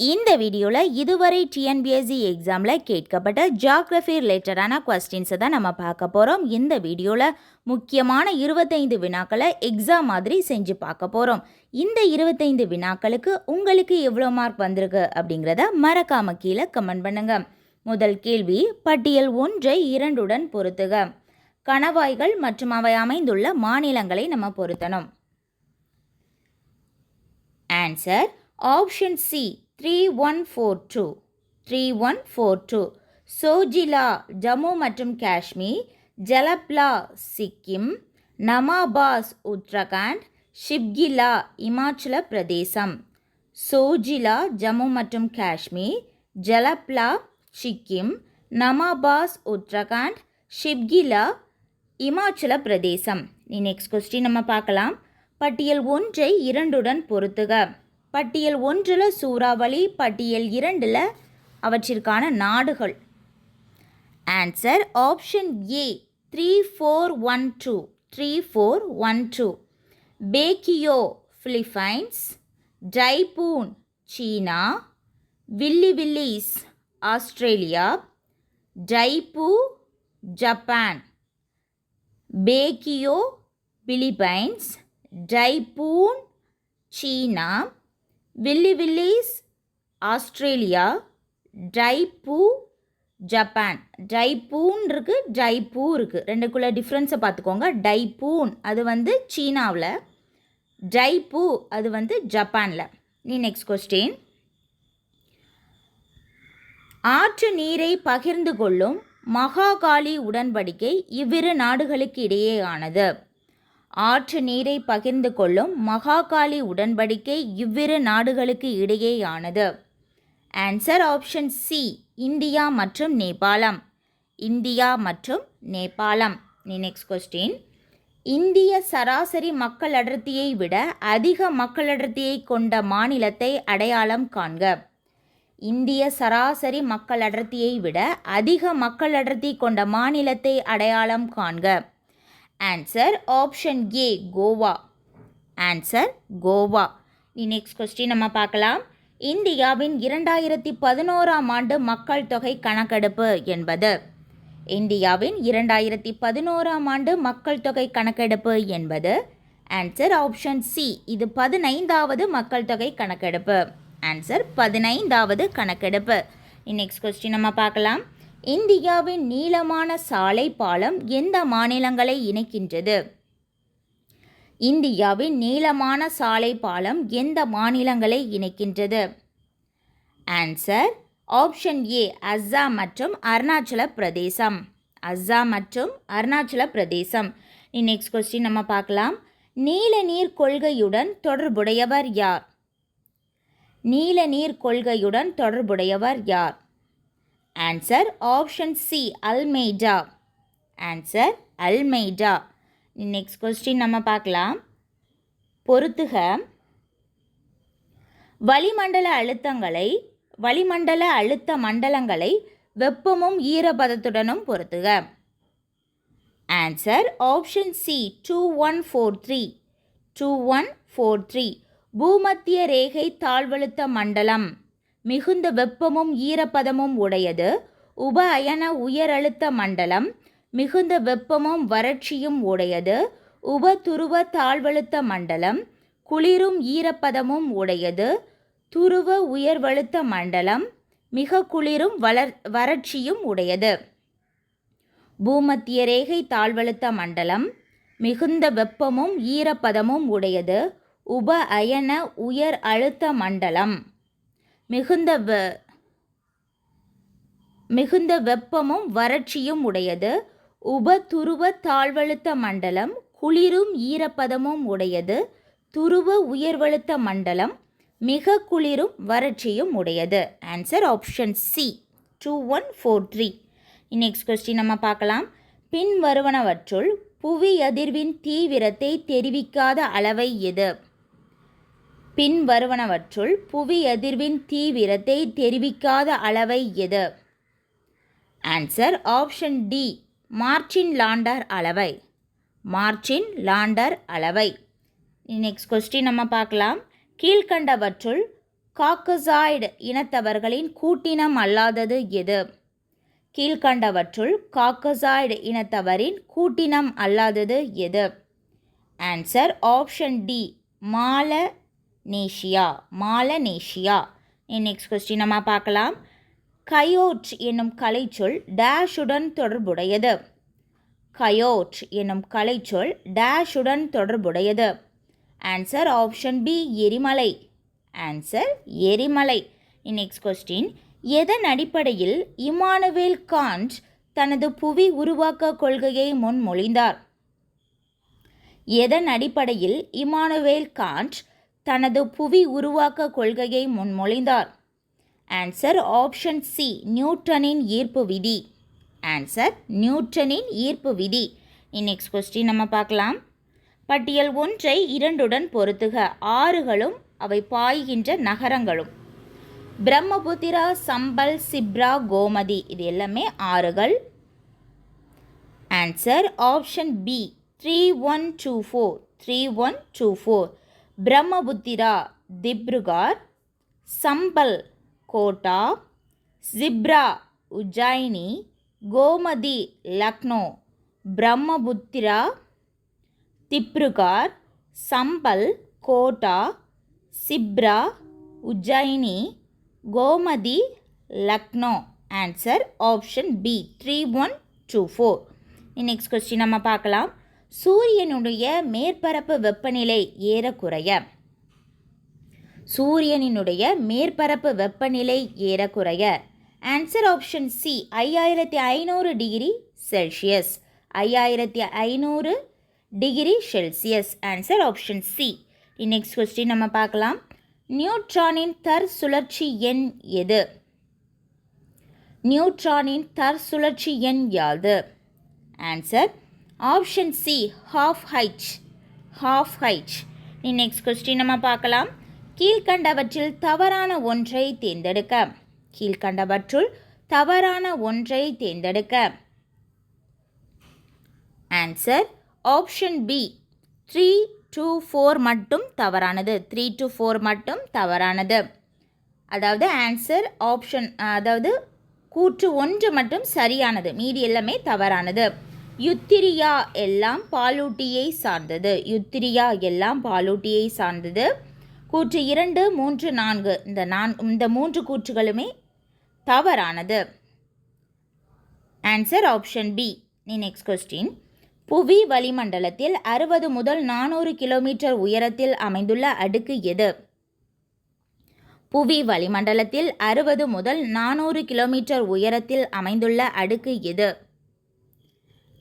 இந்த வீடியோவில் இதுவரை டிஎன்பிஎஸ்சி எக்ஸாமில் கேட்கப்பட்ட ஜியாகிரஃபி ரிலேட்டடான கொஸ்டின்ஸை தான் நம்ம பார்க்க போகிறோம். இந்த வீடியோவில் முக்கியமான 25 வினாக்களை எக்ஸாம் மாதிரி செஞ்சு பார்க்க போகிறோம். இந்த 25 வினாக்களுக்கு உங்களுக்கு எவ்வளோ மார்க் வந்திருக்கு அப்படிங்கிறத மறக்காமல் கீழே கமெண்ட் பண்ணுங்கள். முதல் கேள்வி, பட்டியல் 1ஐ 2உடன் பொருத்துக. கணவாய்கள் மற்றும் அவை அமைந்துள்ள மாநிலங்களை நம்ம பொருத்தணும். Answer option C 3142. 3142. Zojila Jammu மற்றும் காஷ்மீர், ஜலப்லா சிக்கிம், நமாபாஸ் உத்தரகாண்ட், ஷிப்கிலா இமாச்சல பிரதேசம். சோஜிலா ஜம்மு மற்றும் காஷ்மீர், ஜலப்லா சிக்கிம், நமாபாஸ் உத்தரகாண்ட், ஷிப்கிலா இமாச்சல பிரதேசம். நெக்ஸ்ட் கொஸ்டின் நம்ம பார்க்கலாம். பட்டியல் 1ஐ 2உடன் பொருத்துக. பட்டியல் 1இல் சூறாவளி, பட்டியல் 2இல் அவற்றிற்கான நாடுகள். Answer option A 3412. 3412. Baguio Philippines, typhoon China, willy willies Australia, taifu Japan. Baguio Philippines, typhoon China, willy willies Australia, taifu Japan. Typhoon இருக்குது, டைபூ இருக்குது, ரெண்டுக்குள்ள டிஃப்ரென்ஸை பார்த்துக்கோங்க. டைபூன் அது வந்து சீனாவில், டைபூ அது வந்து ஜப்பானில். நெக்ஸ்ட் கொஸ்டின், ஆற்று நீரை பகிர்ந்து கொள்ளும் மகாகாலி உடன்படிக்கை இவ்விரு நாடுகளுக்கு இடையேயானது. ஆற்று நீரை பகிர்ந்து கொள்ளும் மகாகாலி உடன்படிக்கை இவ்விரு நாடுகளுக்கு இடையேயானது. ஆன்சர் ஆப்ஷன் சி இந்தியா மற்றும் நேபாளம். இந்தியா மற்றும் நேபாளம். நெக்ஸ்ட் கொஸ்டின், இந்திய சராசரி மக்கள் அடர்த்தியை விட அதிக மக்கள் அடர்த்தியை கொண்ட மாநிலத்தை அடையாளம் காண்க. இந்திய சராசரி மக்கள் அடர்த்தியை விட அதிக மக்கள் அடர்த்தி கொண்ட மாநிலத்தை அடையாளம் காண்க. ஆன்சர் ஆப்ஷன் ஏ Goa. Answer Goa. Next question நம்ம பார்க்கலாம். இந்தியாவின் 2011ஆம் ஆண்டு மக்கள் தொகை கணக்கெடுப்பு என்பது. இந்தியாவின் 2011ஆம் ஆண்டு மக்கள் தொகை கணக்கெடுப்பு என்பது. ஆன்சர் ஆப்ஷன் சி இது 15வது மக்கள் தொகை கணக்கெடுப்பு. ஆன்சர் 15வது கணக்கெடுப்பு. நெக்ஸ்ட் கொஸ்டின் நம்ம பார்க்கலாம். இந்தியாவின் நீளமான சாலை பாலம் எந்த மாநிலங்களை இணைக்கின்றது? இந்தியாவின் நீளமான சாலை பாலம் எந்த மாநிலங்களை இணைக்கின்றது? ஆன்சர் ஆப்ஷன் ஏ அஸ்ஸாம் மற்றும் அருணாச்சல பிரதேசம். அஸ்ஸாம் மற்றும் அருணாச்சல பிரதேசம். நெக்ஸ்ட் கொஸ்டின் நம்ம பார்க்கலாம். நீல நீர் கொள்கையுடன் தொடர்புடையவர் யார்? நீல நீர் கொள்கையுடன் தொடர்புடையவர் யார்? Answer option C Almeida. Answer Almeida. Next question நம்ம பார்க்கலாம். பொறுத்துக. வளிமண்டல அழுத்த மண்டலங்களை வெப்பமும் ஈரப்பதத்துடனும் பொறுத்துக. Answer option C 2143. 2143. பூமத்திய ரேகை தாழ்வழுத்த மண்டலம் மிகுந்த வெப்பமும் ஈரப்பதமும் உடையது. உப அயன உயரழுத்த மண்டலம் மிகுந்த வெப்பமும் வறட்சியும் உடையது. உப துருவ தாழ்வழுத்த மண்டலம் குளிரும் ஈரப்பதமும் உடையது. துருவ உயர்வழுத்த மண்டலம் மிக குளிரும் வறட்சியும் உடையது. பூமத்திய ரேகை தாழ்வழுத்த மண்டலம் மிகுந்த வெப்பமும் ஈரப்பதமும் உடையது. உப அயன உயர் அழுத்த மண்டலம் மிகுந்த வெப்பமும் வறட்சியும் உடையது. உப துருவ தாழ்வழுத்த மண்டலம் குளிரும் ஈரப்பதமும் உடையது. துருவ உயர்வழுத்த மண்டலம் மிக குளிரும் வறட்சியும் உடையது. Answer option C 2143. Next question நம்ம பார்க்கலாம். பின் வருவனவற்றுள் புவி அதிர்வின் தீவிரத்தை தெரிவிக்காத அளவை எது? பின் வருவனவற்றுள் புவி அதிர்வின் தீவிரத்தை தெரிவிக்காத அளவை எது? ஆன்சர் ஆப்ஷன் டி மார்டின் லாண்டர் அளவை. மார்டின் லாண்டர் அளவை. நெக்ஸ்ட் கொஸ்டின் நம்ம பார்க்கலாம். கீழ்கண்டவற்றுள் காக்கசாய்டு இனத்தவர்களின் கூட்டினம் அல்லாதது எது? கீழ்கண்டவற்றுள் காக்கசாய்டு இனத்தவரின் கூட்டினம் அல்லாதது எது? Answer option D, Melanesia. Melanesia. Next question நம்ம பார்க்கலாம். கயோட் என்னும் கலைச்சொல் டேஷுடன் தொடர்புடையது. கயோட் என்னும் கலைச்சொல் டேஷுடன் தொடர்புடையது. ஆன்சர் ஆப்ஷன் பி, எரிமலை. ஆன்சர் எரிமலை. Next question. எதன் அடிப்படையில் இமானுவேல் காண்ட் தனது புவி உருவாக்க கொள்கையை முன்மொழிந்தார்? எதன் அடிப்படையில் இமானுவேல் காண்ட் தனது புவி உருவாக்க கொள்கையை முன்மொழிந்தார்? ஆன்சர் ஆப்ஷன் சி, நியூட்டனின் ஈர்ப்பு விதி. ஆன்சர் நியூட்டனின் ஈர்ப்பு விதி. நெக்ஸ்ட் கொஸ்டின் நம்ம பார்க்கலாம். பட்டியல் 1ஐ 2உடன் பொருத்துக. ஆறுகளும் அவை பாய்கின்ற நகரங்களும். பிரம்மபுத்திரா, சம்பல், சிப்ரா, கோமதி இது எல்லாமே ஆறுகள். Answer option B, 3124. 3124. Brahmaputra Dibrugarh, Chambal Kota, Shipra Ujjayini, Gomti Lucknow. Brahmaputra, Dibrugarh, Chambal Kota, Shipra Ujjayini, Gomti Lucknow. Answer option B, 3124. Next question நம்ம பார்க்கலாம். சூரியனுடைய மேற்பரப்பு வெப்பநிலை ஏறக்குறைய. சூரியனினுடைய மேற்பரப்பு வெப்பநிலை ஏறக்குறைய. Answer option C, 5500 degree Celsius. 5500 degree Celsius. Answer option C. Next question நம்ம பார்க்கலாம். நியூட்ரானின் தற்சுழற்சி எண் எது? நியூட்ரானின் தற்சுழற்சி எண் யாது? Answer option C, half h. half h. Next question நம்ம பார்க்கலாம். கீழ்கண்டவற்றில் தவறான ஒன்றை தேர்ந்தெடுக்க. கீழ்கண்டவற்றுள் தவறான ஒன்றை தேர்ந்தெடுக்க. ஆன்சர் ஆப்ஷன் பி, 3 to 4 மட்டும் தவறானது. 3 to 4 மட்டும் தவறானது. அதாவது ஆன்சர் ஆப்ஷன், அதாவது கூற்று 1 மட்டும் சரியானது, மீதி எல்லாமே தவறானது. யுத்திரியா எல்லாம் பாலூட்டியை சார்ந்தது. யுத்திரியா எல்லாம் பாலூட்டியை சார்ந்தது. கூற்று 2, 3, 4 இந்த 3 கூற்றுகளுமே தவறானது. Answer option B. Next question. புவி வளிமண்டலத்தில் 60 முதல் 400 கிலோமீட்டர் உயரத்தில் அமைந்துள்ள அடுக்கு எது? புவி வளிமண்டலத்தில் 60 முதல் 400 கிலோமீட்டர் உயரத்தில் அமைந்துள்ள அடுக்கு எது?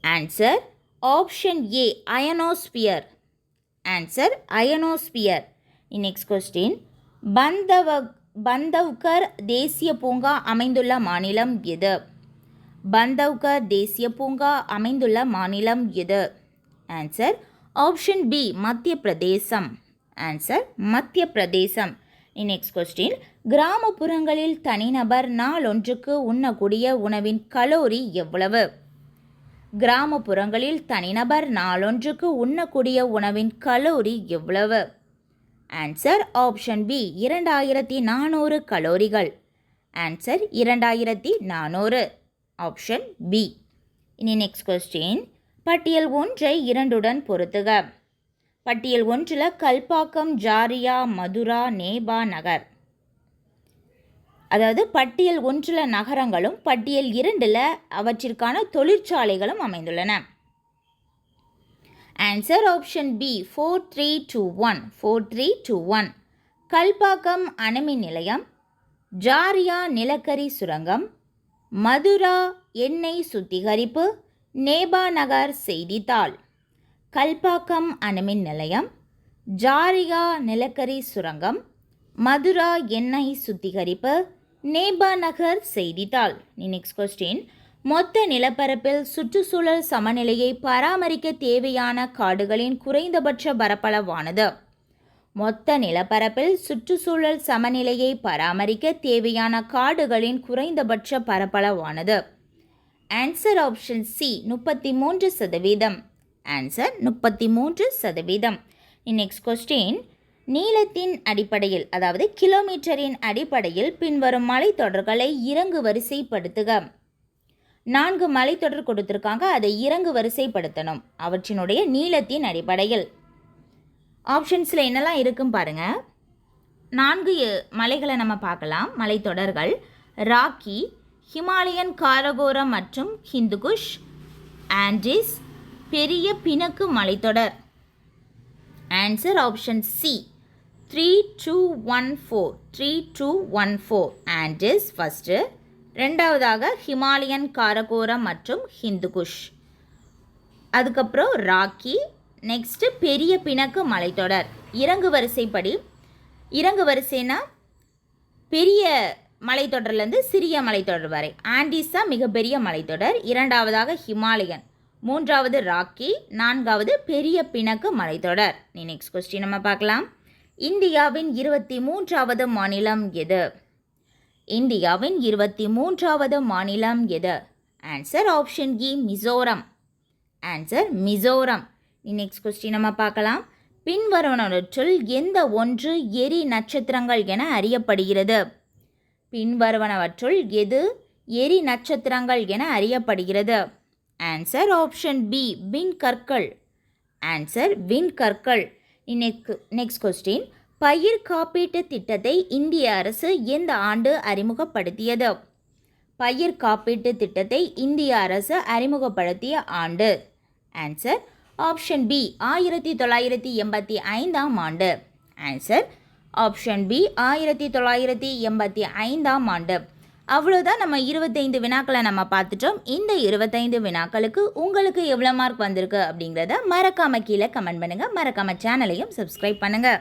ஆன்சர் ஆப்ஷன் ஏ, ionosphere. Answer ionosphere. Next question. Bandhavgarh தேசிய பூங்கா அமைந்துள்ள மாநிலம் எது? பந்தவ்கர் தேசிய பூங்கா அமைந்துள்ள மாநிலம் எது? ஆன்சர் ஆப்ஷன் பி, மத்திய பிரதேசம். ஆன்சர் மத்திய பிரதேசம். Next question. கிராமப்புறங்களில் தனிநபர் நாளொன்றுக்கு உண்ணக்கூடிய உணவின் கலோரி எவ்வளவு? கிராமப்புறங்களில் தனிநபர் நாளொன்றுக்கு உண்ணக்கூடிய உணவின் கலோரி எவ்வளவு? ஆன்சர் ஆப்ஷன் பி, 2400 கலோரிகள். ஆன்சர் 2400. Option B. இனி நெக்ஸ்ட் கொஸ்டின். பட்டியல் 1ஐ 2உடன் பொருத்துக. பட்டியல் 1ல் கல்பாக்கம், ஜாரியா, மதுரா, நேபா நகர். அதாவது பட்டியல் 1ல் நகரங்களும் பட்டியல் 2ல் அவற்றிற்கான தொழிற்சாலைகளும் அமைந்துள்ளன. Answer option B, 4321. 4321. கல்பாக்கம் அணுமின் நிலையம், ஜாரியா நிலக்கரி சுரங்கம், மதுரா எண்ணெய் சுத்திகரிப்பு, நேபா நகர் செய்தித்தாள். கல்பாக்கம் அணுமின் நிலையம், ஜாரியா நிலக்கரி சுரங்கம், மதுரா எண்ணெய் சுத்திகரிப்பு, நேபா நகர் செய்தித்தாள். Next question. மொத்த நிலப்பரப்பில் சுற்றுச்சூழல் சமநிலையை பராமரிக்க தேவையான காடுகளின் குறைந்தபட்ச பரப்பளவானது. மொத்த நிலப்பரப்பில் சுற்றுச்சூழல் சமநிலையை பராமரிக்க தேவையான காடுகளின் குறைந்தபட்ச பரப்பளவானது. Answer option C, 33%. Answer 33%. Next question. நீளத்தின் அடிப்படையில் அதாவது கிலோமீட்டரின் அடிப்படையில் பின்வரும் மலைத்தொடர்களை இறங்கு வரிசைப்படுத்துக. 4 மலைத்தொடர் கொடுத்துருக்காங்க, அதை இறங்கு வரிசைப்படுத்தணும் அவற்றினுடைய நீளத்தின் அடிப்படையில். ஆப்ஷன்ஸில் என்னெல்லாம் இருக்குன்னு பாருங்கள். 4 மலைகளை நம்ம பார்க்கலாம். மலைத்தொடர்கள் ராக்கி, ஹிமாலயன் காரகோரம் மற்றும் ஹிந்துகுஷ், ஆண்டிஸ், பெரிய பிணக்கு மலைத்தொடர். Answer option C 3214. 3214 Andes first, ரெண்டாவதாக ஹிமாலயன் காரகோரம் மற்றும் ஹிந்துகுஷ், அதுக்கப்புறம் ராக்கி, நெக்ஸ்ட்டு பெரிய பிணக்கு மலைத்தொடர். இறங்கு வரிசைப்படி, இறங்கு வரிசைனா பெரிய மலைத்தொடர்லேருந்து சிறிய மலைத்தொடர் வரை. ஆண்டிஸ் தான் மிகப்பெரிய மலைத்தொடர், இரண்டாவதாக ஹிமாலயன், மூன்றாவது ராக்கி, நான்காவது பெரிய பிணக்கு மலைத்தொடர். நெக்ஸ்ட் கொஸ்டின் நம்ம பார்க்கலாம். இந்தியாவின் 23வது மாநிலம் எது? இந்தியாவின் 23வது மாநிலம் எது? Answer option E Mizoram. Answer Mizoram. Next question நம்ம பார்க்கலாம். பின்வருவனவற்றுள் எந்த ஒன்று எரி நட்சத்திரங்கள் என அறியப்படுகிறது? பின்வருவனவற்றுள் எது எரி நட்சத்திரங்கள் என அறியப்படுகிறது? ஆன்சர் ஆப்ஷன் பி விண்கற்கள். ஆன்சர் விண்கற்கள். Next question. பயிர் காப்பீட்டு திட்டத்தை இந்திய அரசு எந்த ஆண்டு அறிமுகப்படுத்தியது? பயிர் காப்பீட்டு திட்டத்தை இந்திய அரசு அறிமுகப்படுத்திய ஆண்டு? ஆன்சர் ஆப்ஷன் பி 1985ஆம் ஆண்டு. ஆன்சர் ஆப்ஷன் பி 1985ஆம் ஆண்டு. அவ்வளோதான், நம்ம 25 வினாக்களை நம்ம பார்த்துட்டோம். இந்த 25 வினாக்களுக்கு உங்களுக்கு எவ்வளோ மார்க் வந்திருக்கு அப்படிங்கிறத மறக்காமல் கீழே கமெண்ட் பண்ணுங்கள். மறக்காமல் சேனலையும் சப்ஸ்கிரைப் பண்ணுங்கள்.